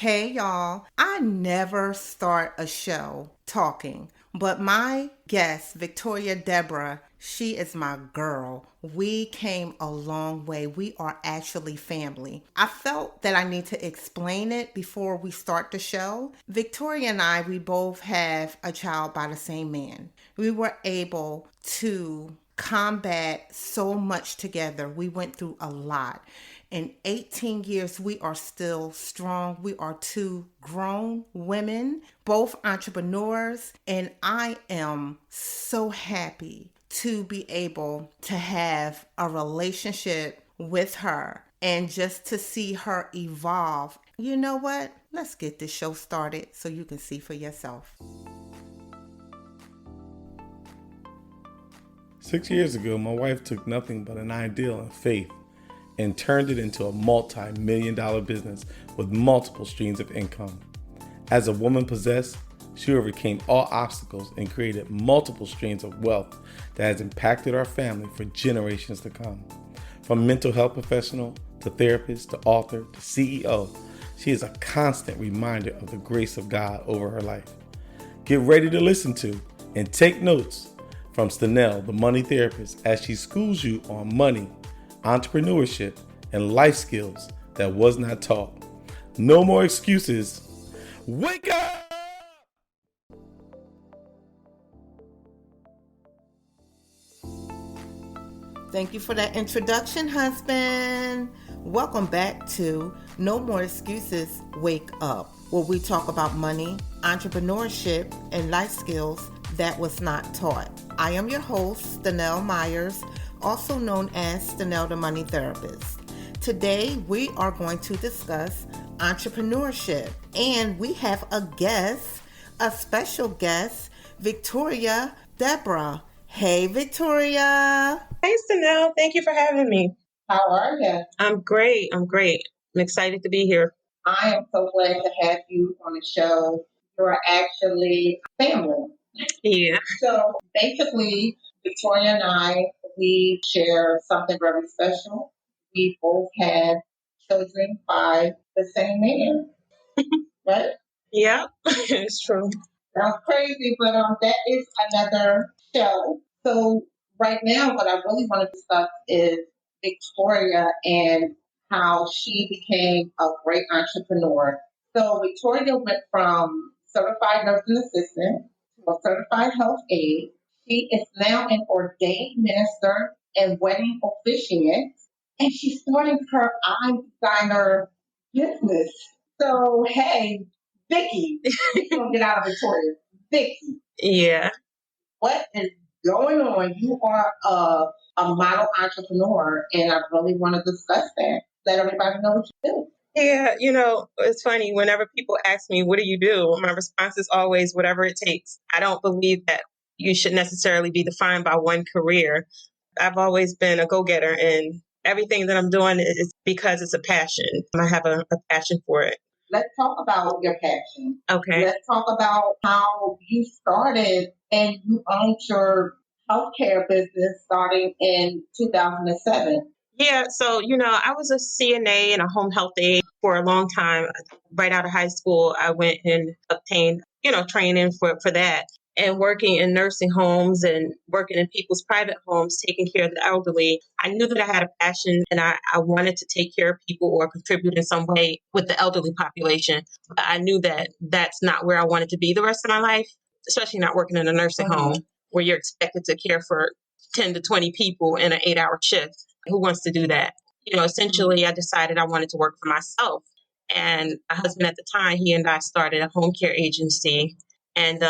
Hey y'all, I never start a show talking, but my guest, Victoria Debrah, she is my girl. We came a long way. We are actually family. I felt that I need to explain it before we start the show. Victoria and I, we both have a child by the same man. We were able to combat so much together. We went through a lot. In 18 years, we are still strong. We are two grown women, both entrepreneurs, and I am so happy to be able to have a relationship with her and just to see her evolve. You know what? Let's get this show started so you can see for yourself. 6 years ago, my wife took nothing but an ideal and faith and turned it into a multi-million-dollar business with multiple streams of income. As a woman possessed, she overcame all obstacles and created multiple streams of wealth that has impacted our family for generations to come. From mental health professional to therapist to author to CEO, she is a constant reminder of the grace of God over her life. Get ready to listen to and take notes from Stenell, the money therapist, as she schools you on money, entrepreneurship, and life skills that was not taught. No more excuses. Wake up! Thank you for that introduction, husband. Welcome back to No More Excuses, Wake Up, where we talk about money, entrepreneurship, and life skills that was not taught. I am your host, Stenell Myers, also known as Stenell the Money Therapist. Today, we are going to discuss entrepreneurship, and we have a guest, a special guest, Victoria Debrah. Hey, Victoria. Hey, Stenell. Thank you for having me. How are you? I'm great. I'm excited to be here. I am so glad to have you on the show. You're actually family. Yeah. So basically, Victoria and I, we share something very special. We both have children by the same man, right? Yeah, it's true. Sounds crazy, but that is another show. So right now, what I really want to discuss is Victoria and how she became a great entrepreneur. So Victoria went from certified nursing assistant to a certified health aide. She is now an ordained minister and wedding officiant, and she's starting her eye designer business. So hey, Vicky, we're gonna get out of Victoria. Vicky, Yeah. what is going on? You are a model entrepreneur, and I really want to discuss that. Let everybody know what you do. Yeah, it's funny. Whenever people ask me, what do you do? My response is always whatever it takes. I don't believe that you should necessarily be defined by one career. I've always been a go-getter, and everything that I'm doing is because it's a passion. I have a passion for it. Let's talk about your passion. Okay. Let's talk about how you started and you owned your healthcare business starting in 2007. Yeah, so I was a CNA and a home health aide for a long time. Right out of high school, I went and obtained, training for that. And working in nursing homes and working in people's private homes, taking care of the elderly, I knew that I had a passion and I wanted to take care of people or contribute in some way with the elderly population. But I knew that that's not where I wanted to be the rest of my life, especially not working in a nursing home where you're expected to care for 10 to 20 people in an 8-hour shift. Who wants to do that? Essentially, I decided I wanted to work for myself. And my husband at the time, he and I started a home care agency. And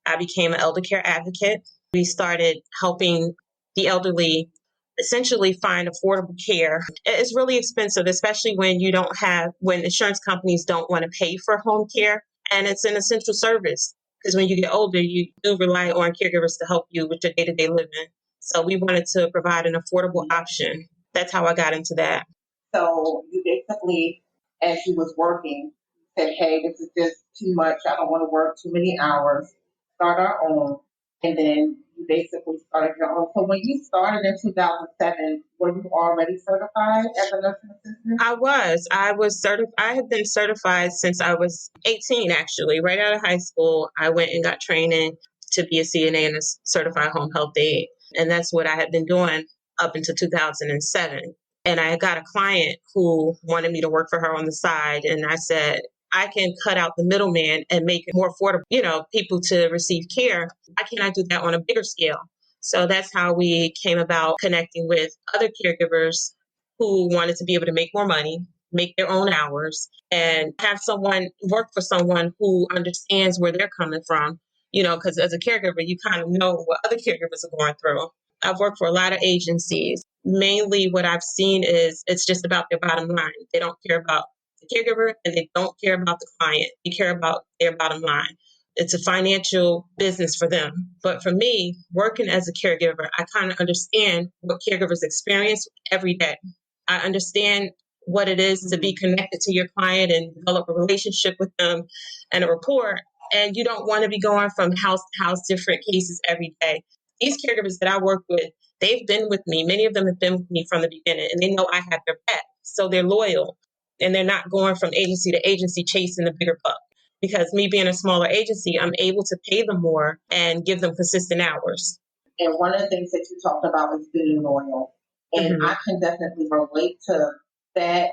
I became an elder care advocate. We started helping the elderly essentially find affordable care. It's really expensive, especially when insurance companies don't want to pay for home care. And it's an essential service because when you get older, you do rely on caregivers to help you with your day-to-day living. So we wanted to provide an affordable option. That's how I got into that. So you basically, as you was working, said, hey, this is just too much. I don't want to work too many hours. Start our own. And then you basically started your own. So when you started in 2007, were you already certified as a nursing assistant? I was certified. I have been certified since I was 18, actually. Right out of high school, I went and got training to be a CNA and a certified home health aide. And that's what I had been doing up until 2007. And I got a client who wanted me to work for her on the side. And I said, I can cut out the middleman and make it more affordable, people to receive care. Why can't I do that on a bigger scale? So that's how we came about connecting with other caregivers who wanted to be able to make more money, make their own hours, and have someone work for someone who understands where they're coming from. Because as a caregiver, you kind of know what other caregivers are going through. I've worked for a lot of agencies. Mainly what I've seen is it's just about their bottom line. They don't care about the caregiver and they don't care about the client. They care about their bottom line. It's a financial business for them. But for me, working as a caregiver, I kind of understand what caregivers experience every day. I understand what it is to be connected to your client and develop a relationship with them and a rapport. And you don't want to be going from house to house, different cases every day. These caregivers that I work with, they've been with me. Many of them have been with me from the beginning, and they know I have their back. So they're loyal, and they're not going from agency to agency chasing the bigger buck. Because me being a smaller agency, I'm able to pay them more and give them consistent hours. And one of the things that you talked about is being loyal. And I can definitely relate to that.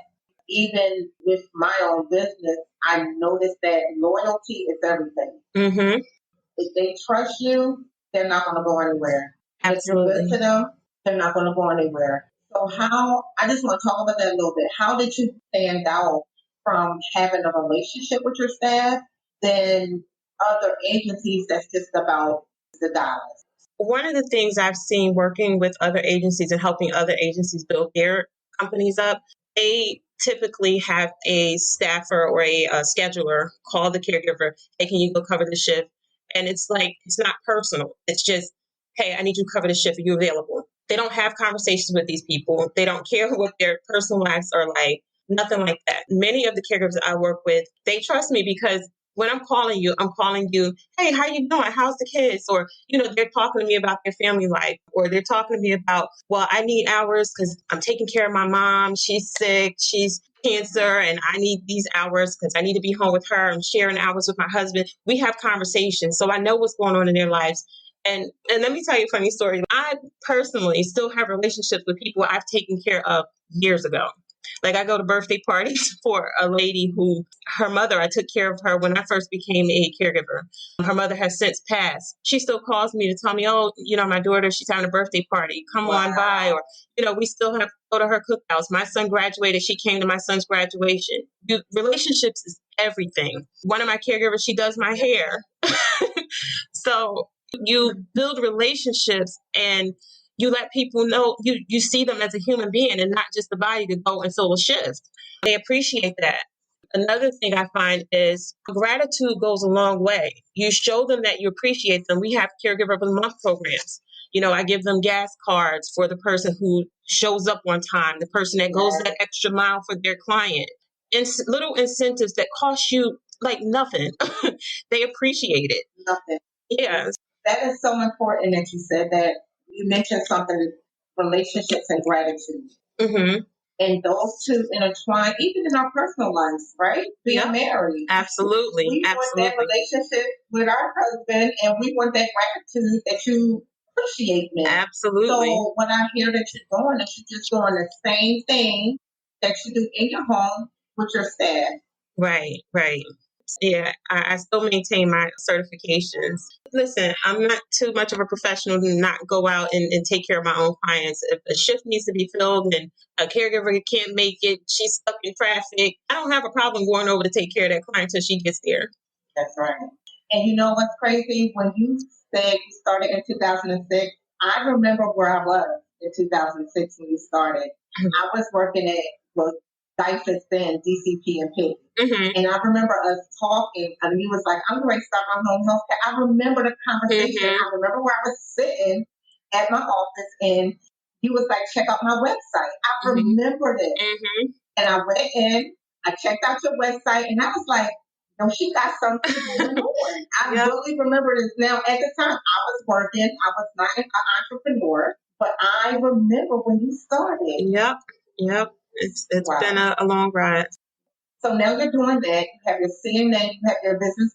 Even with my own business, I noticed that loyalty is everything. If they trust you, they're not going to go anywhere. Absolutely. If you're good to them, they're not going to go anywhere. So I just want to talk about that a little bit. How did you stand out from having a relationship with your staff than other agencies that's just about the dollars? One of the things I've seen working with other agencies and helping other agencies build their companies up, they typically have a staffer or a scheduler call the caregiver, hey, can you go cover the shift? And it's not personal. It's just, hey, I need you to cover the shift. Are you available? They don't have conversations with these people. They don't care what their personal lives are like. Nothing like that. Many of the caregivers I work with, they trust me because when I'm calling you, hey, how you doing? How's the kids? Or, they're talking to me about their family life, or they're talking to me about, well, I need hours because I'm taking care of my mom. She's sick. She's cancer. And I need these hours because I need to be home with her. I'm sharing hours with my husband. We have conversations. So I know what's going on in their lives. And let me tell you a funny story. I personally still have relationships with people I've taken care of years ago. Like I go to birthday parties for a lady who, her mother, I took care of her when I first became a caregiver. Her mother has since passed. She still calls me to tell me, oh, my daughter, she's having a birthday party. Come on by. Or, we still have to go to her cookhouse. My son graduated. She came to my son's graduation. Relationships is everything. One of my caregivers, she does my hair. So you build relationships and you let people know you see them as a human being and not just the body to go and fill a shift. They appreciate that. Another thing I find is gratitude goes a long way. You show them that you appreciate them. We have caregiver of the month programs. I give them gas cards for the person who shows up on time, the person that goes that extra mile for their client. And little incentives that cost you like nothing. They appreciate it. Nothing. Yeah. That is so important that you said that. You mentioned something, relationships and gratitude. And those two intertwine, even in our personal lives, right? Being married. Absolutely. We want that relationship with our husband, and we want that gratitude that you appreciate me. Absolutely. So when I hear that you're just doing the same thing that you do in your home with your staff. Right. Yeah, I still maintain my certifications. Listen, I'm not too much of a professional to not go out and take care of my own clients. If a shift needs to be filled and a caregiver can't make it, she's stuck in traffic, I don't have a problem going over to take care of that client until she gets there. That's right. And you know what's crazy? When you said you started in 2006, I remember where I was in 2006 when you started. I was working at Dyson then, DCP and P. And I remember us talking, and he was like, I'm going to start my home health care. I remember the conversation. I remember where I was sitting at my office, and he was like, check out my website. I remembered it. And I went in, I checked out your website, and I was like, No, she got something going on. I really remember this now. At the time, I was working. I was not an entrepreneur, but I remember when you started. Yep. It's been a long ride. So now you're doing that. You have your CNA, you have your business,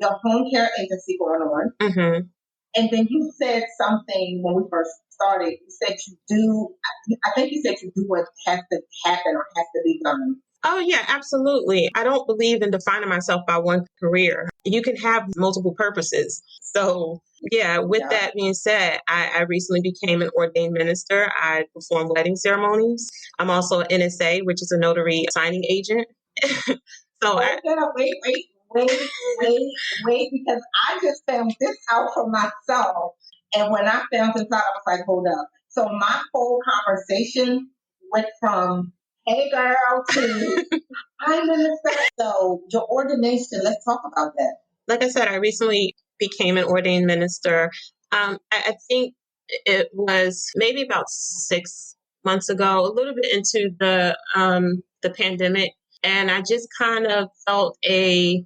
your home care agency going on. Mm-hmm. And then you said something when we first started. You said you do, I think you said you do what has to happen or has to be done. Oh, yeah, absolutely. I don't believe in defining myself by one career. You can have multiple purposes. So, yeah, with that being said, I recently became an ordained minister. I perform wedding ceremonies. I'm also an NSA, which is a notary signing agent. Wait, because I just found this out for myself. And when I found this out, I was like, hold up. So my whole conversation went from, hey girl, to I'm in the So your ordination, let's talk about that. Like I said, I recently became an ordained minister. I think it was maybe about 6 months ago, a little bit into the pandemic. And I just kind of felt I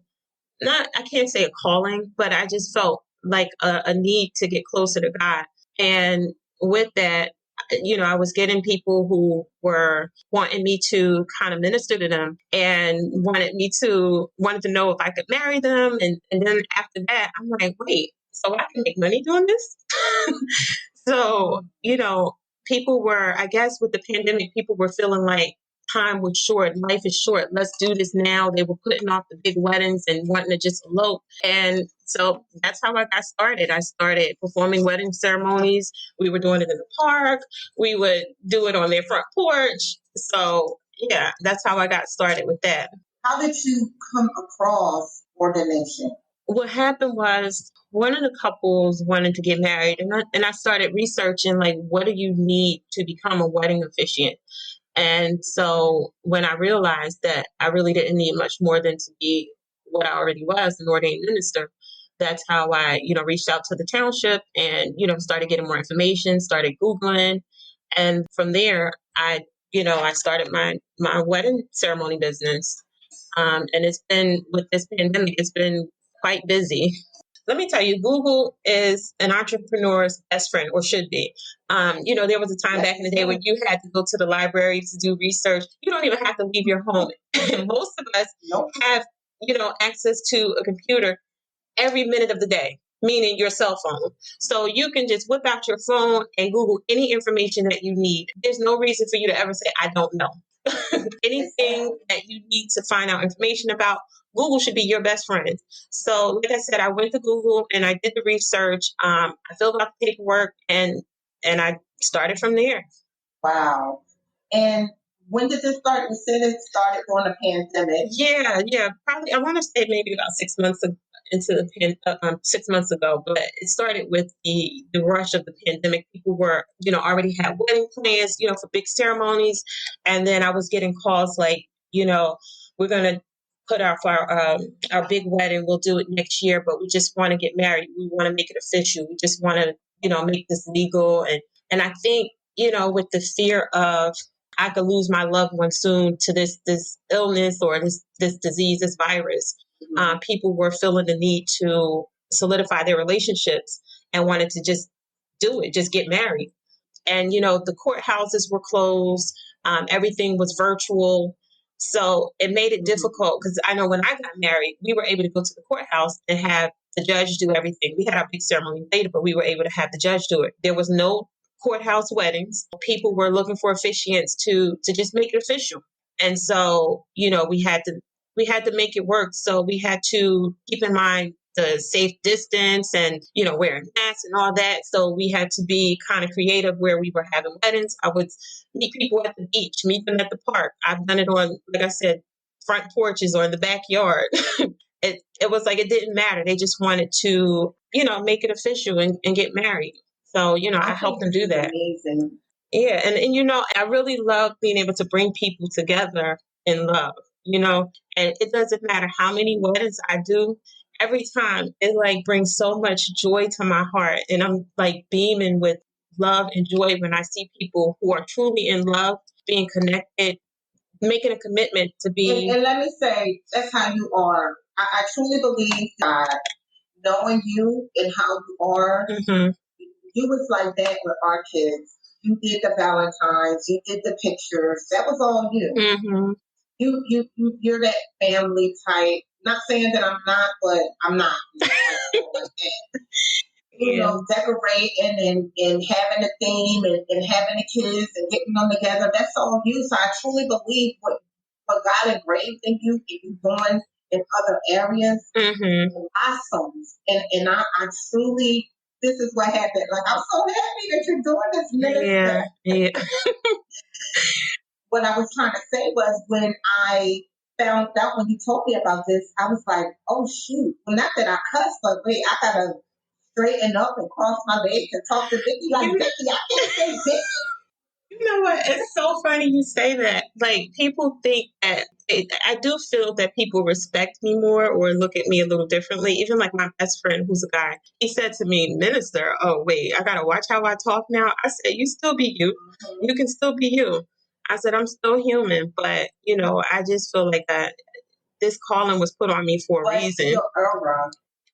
can't say a calling, but I just felt like a need to get closer to God. And with that, I was getting people who were wanting me to kind of minister to them and wanted to know if I could marry them. And then after that, I'm like, wait, so I can make money doing this? So, people were, I guess with the pandemic, people were feeling like time was short, life is short, let's do this now. They were putting off the big weddings and wanting to just elope. And so that's how I got started. I started performing wedding ceremonies. We were doing it in the park. We would do it on their front porch. So yeah, that's how I got started with that. How did you come across ordination? What happened was one of the couples wanted to get married, and I started researching, like, what do you need to become a wedding officiant? And so when I realized that I really didn't need much more than to be what I already was, an ordained minister, that's how I, reached out to the township and, started getting more information, started Googling. And from there, I started my wedding ceremony business. And it's been, with this pandemic, it's been quite busy. Let me tell you, Google is an entrepreneur's best friend, or should be. There was a time back in the day when you had to go to the library to do research. You don't even have to leave your home. Most of us have, access to a computer every minute of the day, meaning your cell phone. So you can just whip out your phone and Google any information that you need. There's no reason for you to ever say, I don't know. Anything that you need to find out information about, Google should be your best friend. So, like I said, I went to Google and I did the research. I filled out the paperwork and I started from there. Wow. And when did this start? You said it started during the pandemic. Yeah. Probably, I want to say maybe about 6 months into the 6 months ago, but it started with the rush of the pandemic. People were, already had wedding plans, for big ceremonies, and then I was getting calls like, we're gonna put our big wedding. We'll do it next year, but we just want to get married. We want to make it official. We just want to, make this legal. And I think, with the fear of I could lose my loved one soon to this illness or this disease, this virus. People were feeling the need to solidify their relationships and wanted to just do it, just get married. And the courthouses were closed. Everything was virtual. So it made it difficult because I know when I got married, we were able to go to the courthouse and have the judge do everything. We had our big ceremony later, but we were able to have the judge do it. There was no courthouse weddings. People were looking for officiants to just make it official. And so, we had to make it work. So we had to keep in mind the safe distance and, wearing masks and all that. So we had to be kind of creative where we were having weddings. I would meet people at the beach, meet them at the park. I've done it on, like I said, front porches or in the backyard. It was like it didn't matter. They just wanted to, make it official and get married. So, I helped them do that. Amazing. Yeah. And, I really love being able to bring people together in love, and it doesn't matter how many weddings I do. Every time it like brings so much joy to my heart. And I'm like beaming with love and joy when I see people who are truly in love being connected, making a commitment to be. And let me say, that's how you are. I truly believe that knowing you and how you are, you was like that with our kids. You did the Valentines, you did the pictures. That was all you. You're that family type. Not saying that I'm not, but I'm not. Like that. Decorating and having a theme and having the kids and getting them together. That's all you. So I truly believe what God engraved in you, if you're doing in other areas, blossoms. And I truly, this is what happened. Like, I'm so happy that you're doing this, minister. Yeah. What I was trying to say was when I found out when you told me about this, I was like, oh shoot. Well, not that I cussed, but wait, I gotta straighten up and cross my legs and talk to Vicky like, Vicky, I can't say Vicky. You know what? It's so funny you say that. Like, people think that I do feel that people respect me more or look at me a little differently. Even like my best friend, who's a guy, he said to me, "Minister, oh wait, I gotta watch how I talk now." I said, "You still be you. You can still be you." I said, "I'm still human, but I just feel like that this calling was put on me for a reason." Your aura,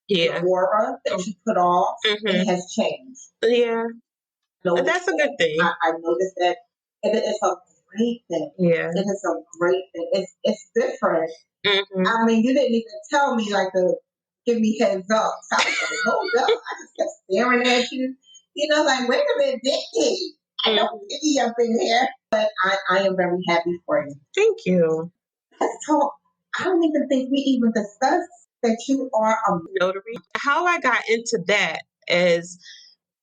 your aura that you put off, it has changed. Yeah. That's a good thing. I noticed that. And it's a great thing. Yeah. It is a great thing. It's different. I mean, you didn't even tell me like to give me heads up. So I was like, hold up. I just kept staring at you. Like, wait a minute, Vicky. I know Vicky up in here. But I am very happy for you. Thank you. Let's talk. I don't even think we even discussed that you are a notary. How I got into that is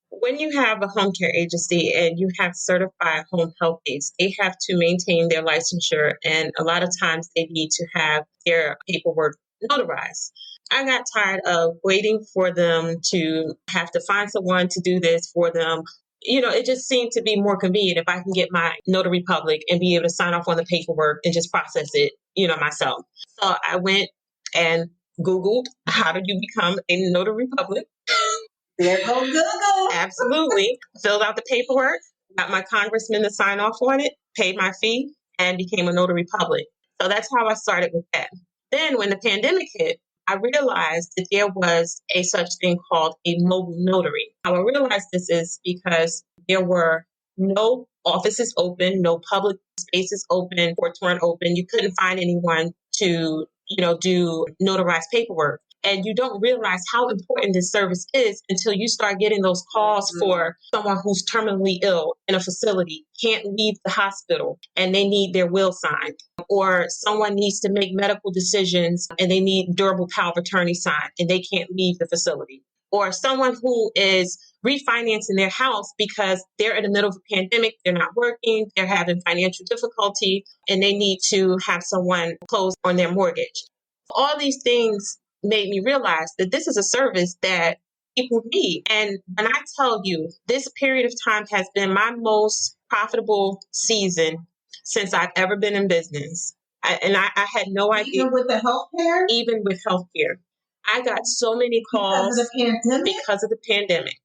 when you have a home care agency and you have certified home health aides, they have to maintain their licensure, and a lot of times they need to have their paperwork notarized. I got tired of waiting for them to have to find someone to do this for them. It just seemed to be more convenient if I can get my notary public and be able to sign off on the paperwork and just process it, myself. So I went and Googled, how do you become a notary public? There go Google. Absolutely. Filled out the paperwork, got my congressman to sign off on it, paid my fee, and became a notary public. So that's how I started with that. Then when the pandemic hit, I realized that there was a such thing called a mobile notary. How I realized this is because there were no offices open, no public spaces open, courts weren't open. You couldn't find anyone to, do notarized paperwork. And you don't realize how important this service is until you start getting those calls for someone who's terminally ill in a facility, can't leave the hospital, and they need their will signed. Or someone needs to make medical decisions and they need durable power of attorney signed and they can't leave the facility. Or someone who is refinancing their house because they're in the middle of a pandemic, they're not working, they're having financial difficulty, and they need to have someone close on their mortgage. All these things made me realize that this is a service that people need. And when I tell you, this period of time has been my most profitable season since I've ever been in business. I had no idea. Even with the healthcare? Even with healthcare. I got so many calls because of the pandemic.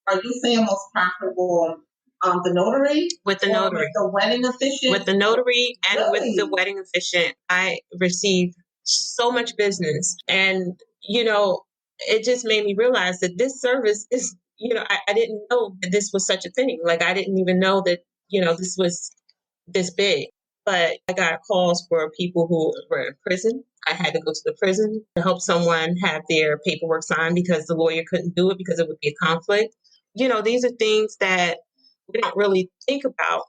Are you saying most profitable the notary? With the notary. With the wedding officiant? With the notary and with the wedding officiant. I received so much business. And, it just made me realize that this service is, I didn't know that this was such a thing. Like, I didn't even know that, this was this big. But I got calls for people who were in prison. I had to go to the prison to help someone have their paperwork signed because the lawyer couldn't do it because it would be a conflict. These are things that we don't really think about.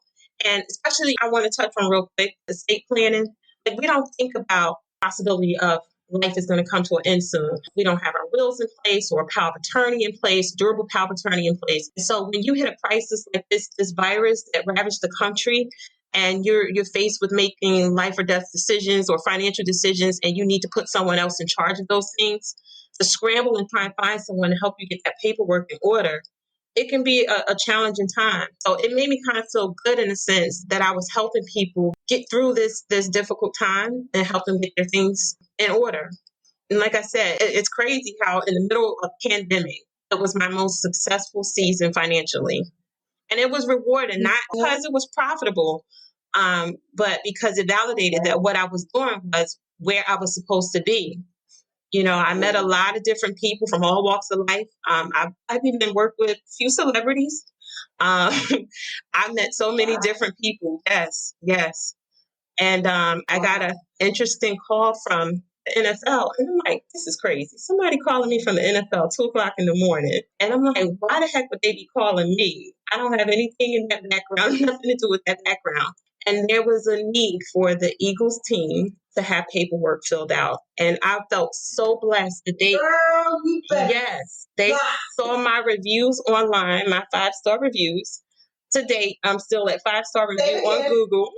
And especially, I want to touch on real quick, estate planning. Like, we don't think about the possibility of life is going to come to an end soon. We don't have our wills in place or power of attorney in place, durable power of attorney in place. So when you hit a crisis like this virus that ravaged the country, and you're faced with making life or death decisions or financial decisions, and you need to put someone else in charge of those things, to scramble and try and find someone to help you get that paperwork in order, it can be a challenging time. So it made me kind of feel good in a sense that I was helping people get through this difficult time and help them get their things in order. And like I said, it's crazy how in the middle of a pandemic, it was my most successful season financially. And it was rewarding, not because it was profitable, But because it validated that what I was doing was where I was supposed to be. I met a lot of different people from all walks of life. I've even worked with a few celebrities. Um, I met so many different people. Yes, yes. And I got an interesting call from the NFL. And I'm like, this is crazy. Somebody calling me from the NFL 2 o'clock in the morning. And I'm like, why the heck would they be calling me? I don't have anything in that background, nothing to do with that background. And there was a need for the Eagles team to have paperwork filled out. And I felt so blessed that yes, they saw my reviews online, my 5-star reviews. To date, I'm still at 5-star review on Google.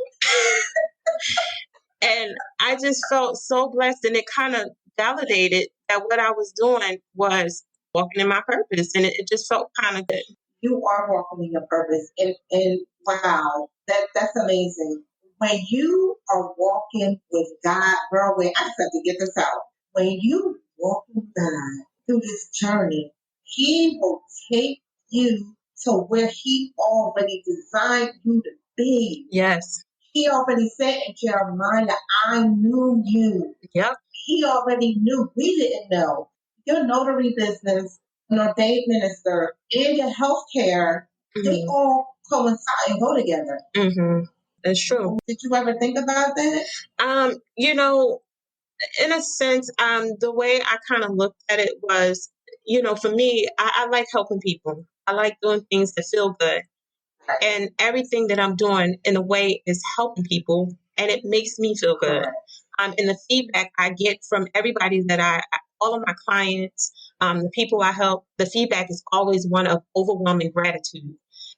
And I just felt so blessed, and it kind of validated that what I was doing was walking in my purpose, and it just felt kind of good. You are walking in your purpose, and wow, that's amazing. When you are walking with God, girl, wait, I just have to get this out. When you walk with God through this journey, He will take you to where He already designed you to be. Yes. He already said in Jeremiah, I knew you. Yep. He already knew. We didn't know. Your notary business, an ordained minister, and your healthcare, they all coincide and go together. That's true. Did you ever think about that? In a sense, the way I kind of looked at it was, for me, I like helping people. I like doing things that feel good. And everything that I'm doing in a way is helping people, and it makes me feel good. And the feedback I get from everybody that all of my clients, the people I help, the feedback is always one of overwhelming gratitude.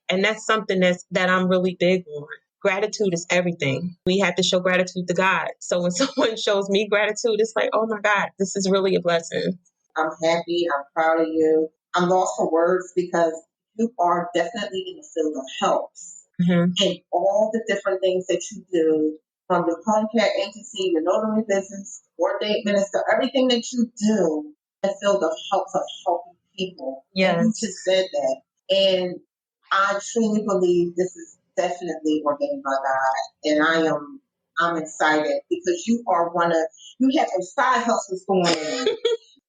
And that's something that I'm really big on. Gratitude is everything. We have to show gratitude to God. So when someone shows me gratitude, it's like, oh my God, this is really a blessing. I'm happy. I'm proud of you. I'm lost for words because you are definitely in the field of helps. And all the different things that you do, from your home care agency, your notary business, ordained minister, everything that you do, in the field of helps of helping people. Yes. And you just said that. And I truly believe this is definitely ordained by God. And I'm excited because you have some side hustles going on.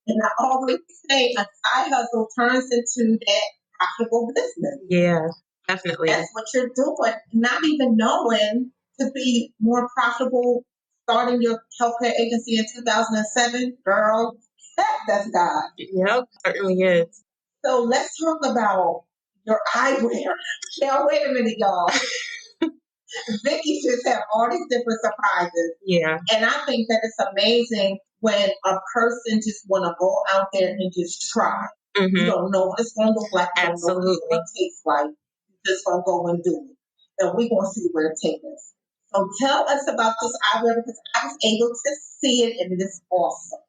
And I always say a side hustle turns into that profitable business. Yeah, definitely. That's what you're doing. Not even knowing to be more profitable, starting your healthcare agency in 2007, girl, that's God. Yep, certainly is. So let's talk about your eyewear. Now, wait a minute, y'all. Vicky just have all these different surprises. Yeah. And I think that it's amazing when a person just want to go out there and just try. You don't know what it's going to look like. You don't know what it's going to taste like. You're just going to go and do it. And we're going to see where it takes us. So tell us about this eyewear because I was able to see it and it is awesome.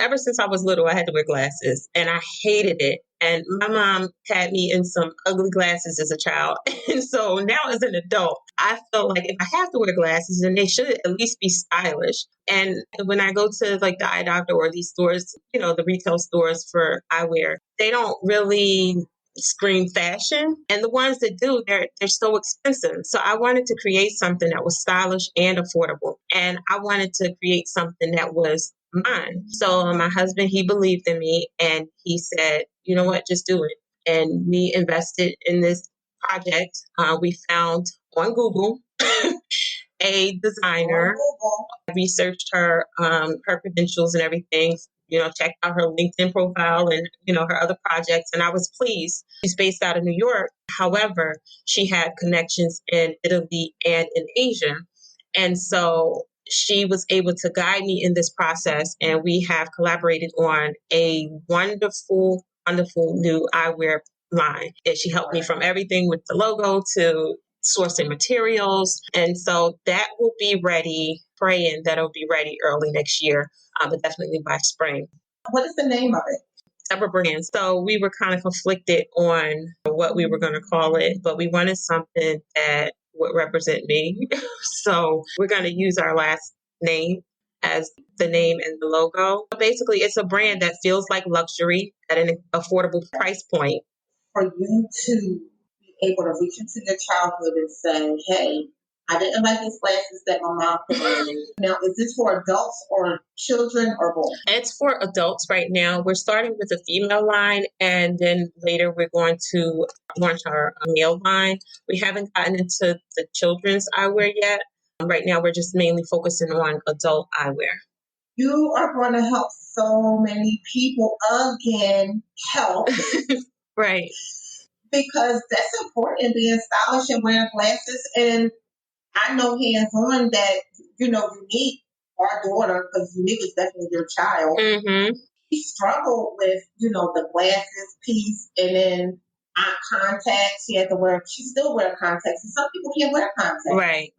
Ever since I was little, I had to wear glasses and I hated it. And my mom had me in some ugly glasses as a child. And so now as an adult, I feel like if I have to wear glasses, then they should at least be stylish. And when I go to like the eye doctor or these stores, the retail stores for eyewear, they don't really scream fashion. And the ones that do, they're so expensive. So I wanted to create something that was stylish and affordable. And I wanted to create something that was mine. So my husband, he believed in me and he said, you know what, just do it. And we invested in this project. We found on Google a designer. I researched her credentials and everything, checked out her LinkedIn profile and, her other projects. And I was pleased. She's based out of New York. However, she had connections in Italy and in Asia. And so she was able to guide me in this process. And we have collaborated on a wonderful, wonderful new eyewear line. And she helped me from everything with the logo to sourcing materials. And so that will be ready, praying that it'll be ready early next year, but definitely by spring. What is the name of it? Debrah brand. So we were kind of conflicted on what we were going to call it, but we wanted something that would represent me. So we're going to use our last name as the name and the logo. Basically, it's a brand that feels like luxury at an affordable price point. For you to be able to reach into your childhood and say, hey, I didn't like these glasses that my mom put on me. Now, is this for adults or children or both? It's for adults right now. We're starting with a female line, and then later we're going to launch our male line. We haven't gotten into the children's eyewear yet. Right now, we're just mainly focusing on adult eyewear. You are going to help so many people again help. Right. Because that's important, being stylish and wearing glasses. And I know hands on that, you need our daughter, because Unique is definitely your child. Mm-hmm. She struggled with, the glasses piece, and then eye contacts. She had to wear, she still wear contacts. And some people can't wear contacts. Right.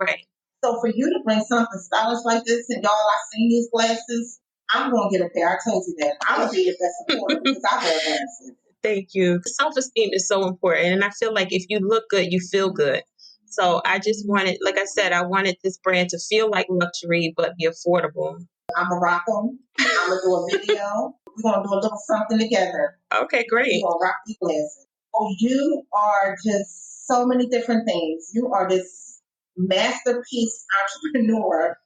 So for you to bring something stylish like this, and y'all, I seen these glasses, I'm going to get a pair. I told you that. I'm going to be your best supporter because I wear glasses. Thank you. Self-esteem is so important. And I feel like if you look good, you feel good. So I just wanted, like I said, I wanted this brand to feel like luxury, but be affordable. I'm going to rock them. I'm going to do a video. We're going to do a little something together. Okay, great. We're going to rock these glasses. Oh, you are just so many different things. You are this masterpiece entrepreneur.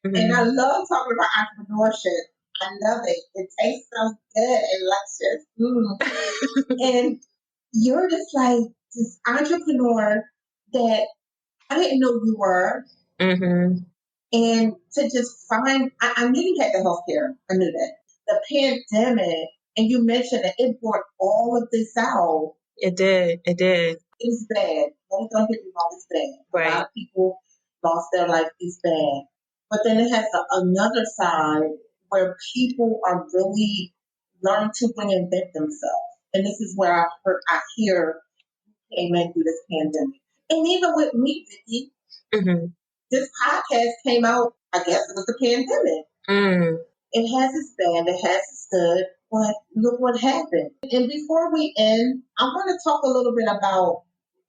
Mm-hmm. And I love talking about entrepreneurship. I love it. It tastes so good and luscious. And you're just like this entrepreneur that I didn't know you were. Mm-hmm. And to just find, I knew you had the healthcare. I knew that. The pandemic, and you mentioned that it brought all of this out. It did. It was bad. Don't get me wrong, it's bad. Right. A lot of people lost their life. It's bad. But then it has another side where people are really learning to reinvent themselves. And this is where I hear came in through this pandemic. And even with me, Vicki, mm-hmm. this podcast came out, I guess it was the pandemic. Mm. It has its bad, it has its good, but look what happened. And before we end, I want to talk a little bit about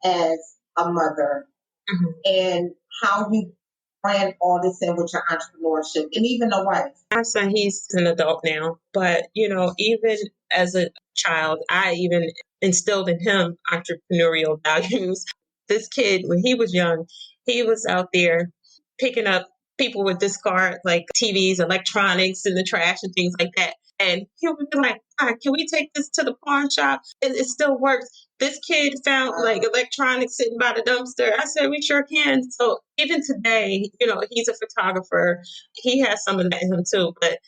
as a mother mm-hmm. and how you ran all this in with your entrepreneurship, and even a wife. My son, he's an adult now, but even as a child, I even instilled in him entrepreneurial values. This kid, when he was young, he was out there picking up people would discard like TVs, electronics in the trash and things like that. And he would be like, can we take this to the pawn shop? It still works. This kid found like electronics sitting by the dumpster. I said, we sure can. So even today, he's a photographer. He has some of that in him too. But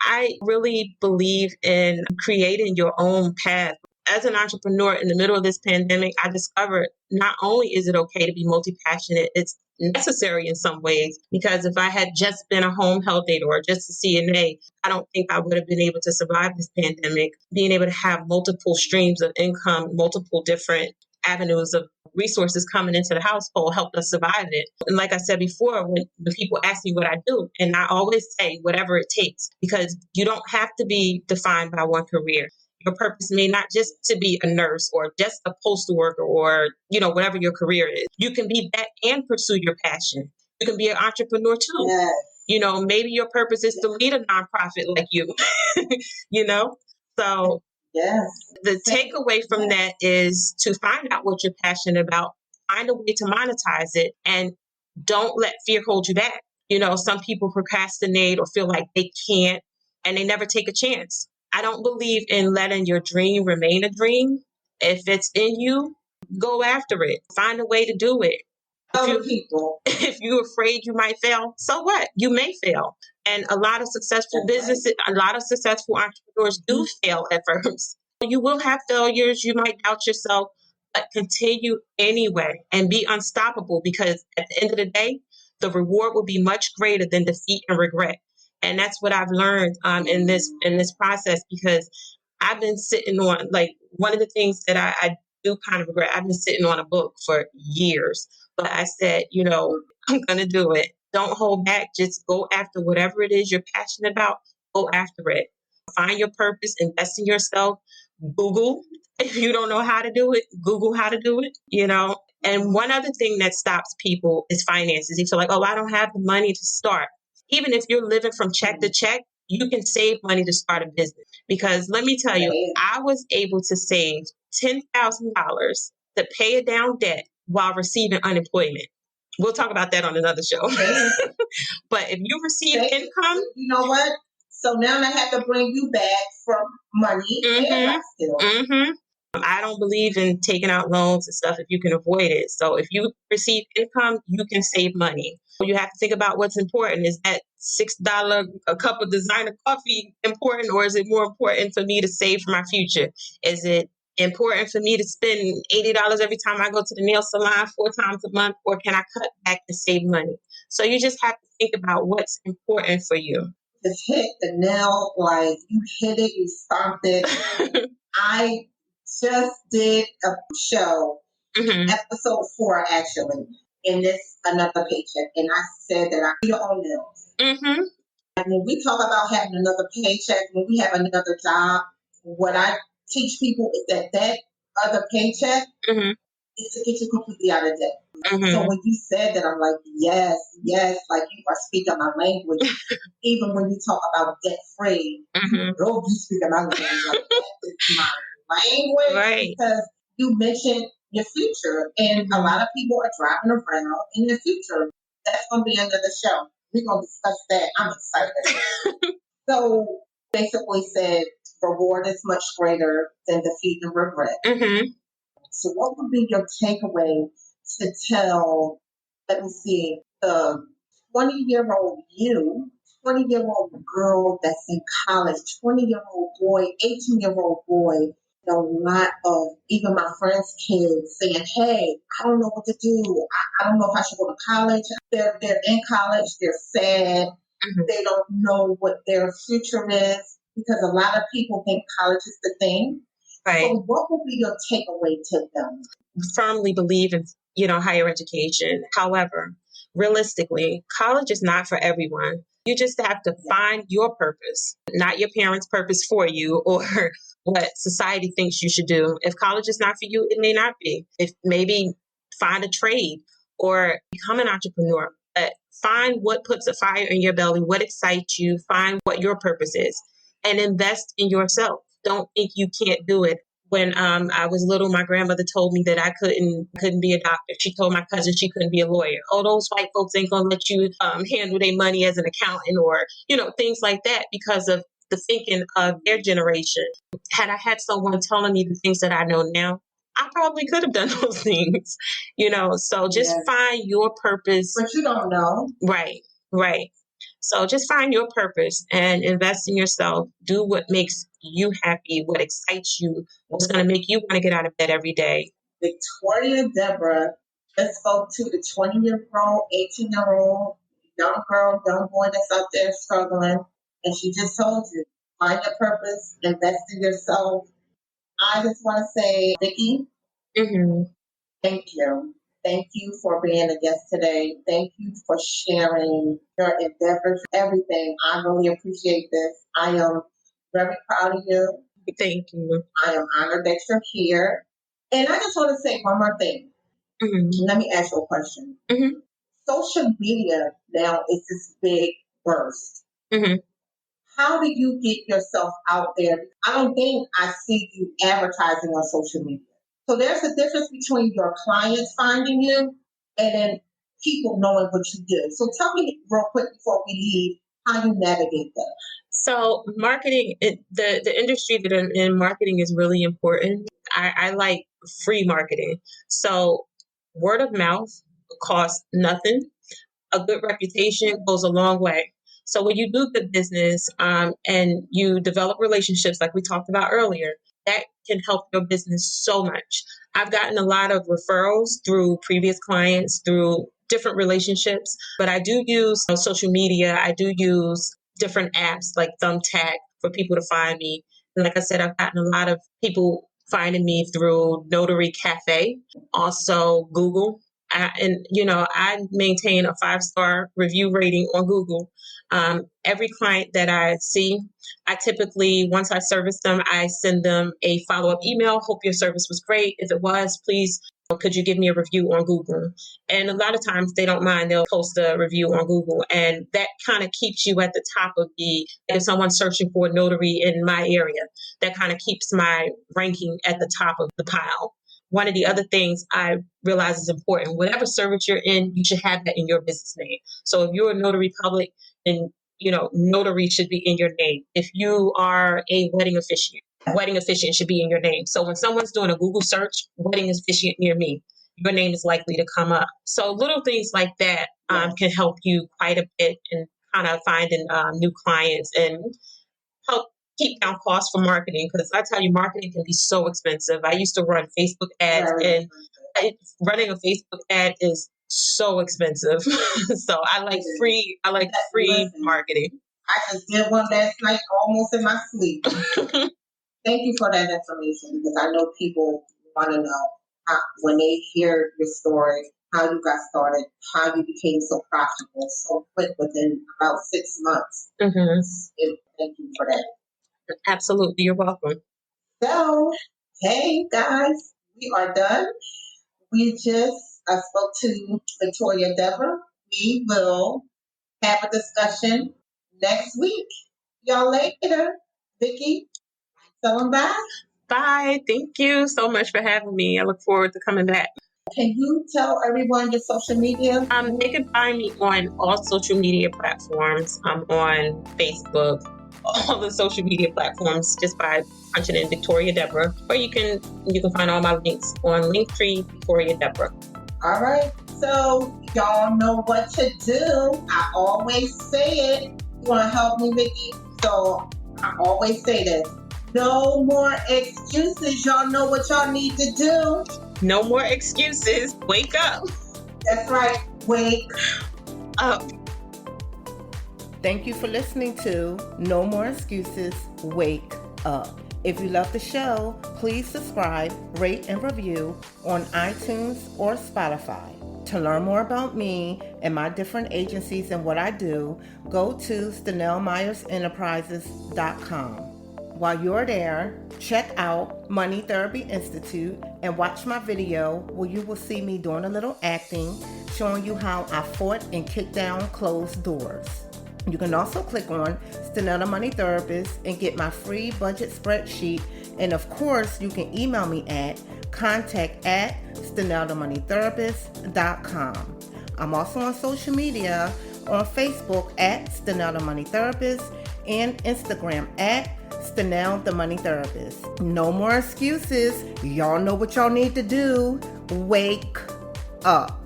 I really believe in creating your own path. As an entrepreneur in the middle of this pandemic, I discovered not only is it okay to be multi-passionate, it's necessary in some ways, because if I had just been a home health aide or just a CNA, I don't think I would have been able to survive this pandemic. Being able to have multiple streams of income, multiple different avenues of resources coming into the household helped us survive it. And like I said before, when people ask me what I do, and I always say whatever it takes, because you don't have to be defined by one career. Your purpose may not just to be a nurse or just a postal worker or, whatever your career is. You can be that and pursue your passion. You can be an entrepreneur too. Yes. Maybe your purpose is to lead a nonprofit like you, So yes. The takeaway from that is to find out what you're passionate about, find a way to monetize it, and don't let fear hold you back. Some people procrastinate or feel like they can't, and they never take a chance. I don't believe in letting your dream remain a dream. If it's in you, go after it. Find a way to do it. If you're afraid you might fail, so what? You may fail. And a lot of successful businesses, a lot of successful entrepreneurs do fail at first. You will have failures. You might doubt yourself, but continue anyway and be unstoppable, because at the end of the day, the reward will be much greater than defeat and regret. And that's what I've learned in this process, because I've been sitting on, like, one of the things that I do kind of regret, I've been sitting on a book for years, but I said, I'm going to do it. Don't hold back. Just go after whatever it is you're passionate about. Go after it. Find your purpose, invest in yourself. Google. If you don't know how to do it, Google how to do it, And one other thing that stops people is finances. You feel like, I don't have the money to start. Even if you're living from check to check, you can save money to start a business. Because let me tell you, I was able to save $10,000 to pay a down debt while receiving unemployment. We'll talk about that on another show. But if you receive income, you know what? So now I have to bring you back from money and life skills. I don't believe in taking out loans and stuff if you can avoid it. So if you receive income, you can save money. You have to think about what's important. Is that $6 a cup of designer coffee important, or is it more important for me to save for my future? Is it important for me to spend $80 every time I go to the nail salon 4 times a month, or can I cut back and save money? So you just have to think about what's important for you. Just hit the nail, like you hit it, you stomped it. I just did a show, episode 4 actually, in this another paycheck, and I said that I do your own nails. When we talk about having another paycheck, when we have another job, what I teach people is that other paycheck is to get you completely out of debt. So when you said that, I'm like, yes, like you are speaking my language. Even when you talk about debt free, you speaking my language. Like, that is my language, right? Because you mentioned your future, and a lot of people are driving around in the future. That's going to be another show. We're going to discuss that. I'm excited. So basically said, reward is much greater than defeat and regret. So what would be your takeaway to tell, let me see, the 20-year-old you, 20-year-old girl that's in college, 20-year-old boy, 18-year-old boy, a lot of even my friends' kids saying, hey, I don't know what to do. I don't know if I should go to college. They're in college. They're sad. They don't know what their future is because a lot of people think college is the thing. Right. So what would be your takeaway to them? Firmly believe in, higher education. However, realistically, college is not for everyone. You just have to find your purpose, not your parents' purpose for you or what society thinks you should do. If college is not for you, it may not be. If maybe find a trade or become an entrepreneur. But find what puts a fire in your belly, what excites you, find what your purpose is, and invest in yourself. Don't think you can't do it. When I was little, my grandmother told me that I couldn't be a doctor. She told my cousin she couldn't be a lawyer. Oh, those white folks ain't gonna let you handle their money as an accountant or things like that because of the thinking of their generation. Had I had someone telling me the things that I know now, I probably could have done those things. So just find your purpose. But you don't know. Right. So just find your purpose and invest in yourself. Do what makes you happy, what excites you, what's going to make you want to get out of bed every day. Victoria Debrah just spoke to the 20-year-old, 18-year-old, young girl, young boy that's out there struggling. And she just told you, find your purpose, invest in yourself. I just want to say, Vicki, thank you. Thank you for being a guest today. Thank you for sharing your endeavors, everything. I really appreciate this. I am very proud of you. Thank you. I am honored that you're here. And I just want to say one more thing. Let me ask you a question. Social media now is this big burst. How do you get yourself out there? I don't think I see you advertising on social media. So there's a difference between your clients finding you and then people knowing what you do. So tell me real quick before we leave how you navigate that. So marketing, the industry that I'm in, marketing is really important. I like free marketing. So word of mouth costs nothing. A good reputation goes a long way. So when you do good business and you develop relationships like we talked about earlier, that can help your business so much. I've gotten a lot of referrals through previous clients, through different relationships, but I do use social media. I do use different apps like Thumbtack for people to find me. And like I said, I've gotten a lot of people finding me through Notary Cafe, also Google. I maintain a 5-star review rating on Google. Every client that I see, I typically, once I service them, I send them a follow-up email. Hope your service was great. If it was, please, could you give me a review on Google? And a lot of times they don't mind. They'll post a review on Google. And that kind of keeps you at the top of if someone's searching for a notary in my area, that kind of keeps my ranking at the top of the pile. one of the other things I realize is important. Whatever service you're in, you should have that in your business name. So if you're a notary public, then notary should be in your name. If you are a wedding officiant should be in your name. So when someone's doing a Google search, wedding officiant near me, your name is likely to come up. So little things like that can help you quite a bit in kind of finding new clients and help keep down costs for marketing. Because I tell you, marketing can be so expensive. I used to run Facebook ads, and running a Facebook ad is so expensive. So I like free marketing. I just did one last night almost in my sleep. Thank you for that information, because I know people want to know how, when they hear your story, how you got started, how you became so profitable so quick within about 6 months. Thank you for that. Absolutely. You're welcome. So, hey guys, we are done. I spoke to Victoria Debrah. We will have a discussion next week. Y'all later. Vicki, tell them bye. Bye. Thank you so much for having me. I look forward to coming back. Can you tell everyone your social media? They can find me on all social media platforms. I'm on Facebook, all the social media platforms, just by punching in Victoria Debrah. Or you can find all my links on Linktree Victoria Debrah. All right. So y'all know what to do. I always say it. You want to help me, Vicki? So I always say this. No more excuses. Y'all know what y'all need to do. No more excuses. Wake up. That's right. Wake up. Thank you for listening to No More Excuses. Wake up. If you love the show, please subscribe, rate, and review on iTunes or Spotify. To learn more about me and my different agencies and what I do, go to StenellMyersEnterprises.com. While you're there, check out Money Therapy Institute and watch my video where you will see me doing a little acting, showing you how I fought and kicked down closed doors. You can also click on Stenell the Money Therapist and get my free budget spreadsheet. And of course, you can email me at contact@StenellTheMoneyTherapist.com. I'm also on social media on Facebook at Stenell the Money Therapist and Instagram at Stenell the Money Therapist. No more excuses. Y'all know what y'all need to do. Wake up.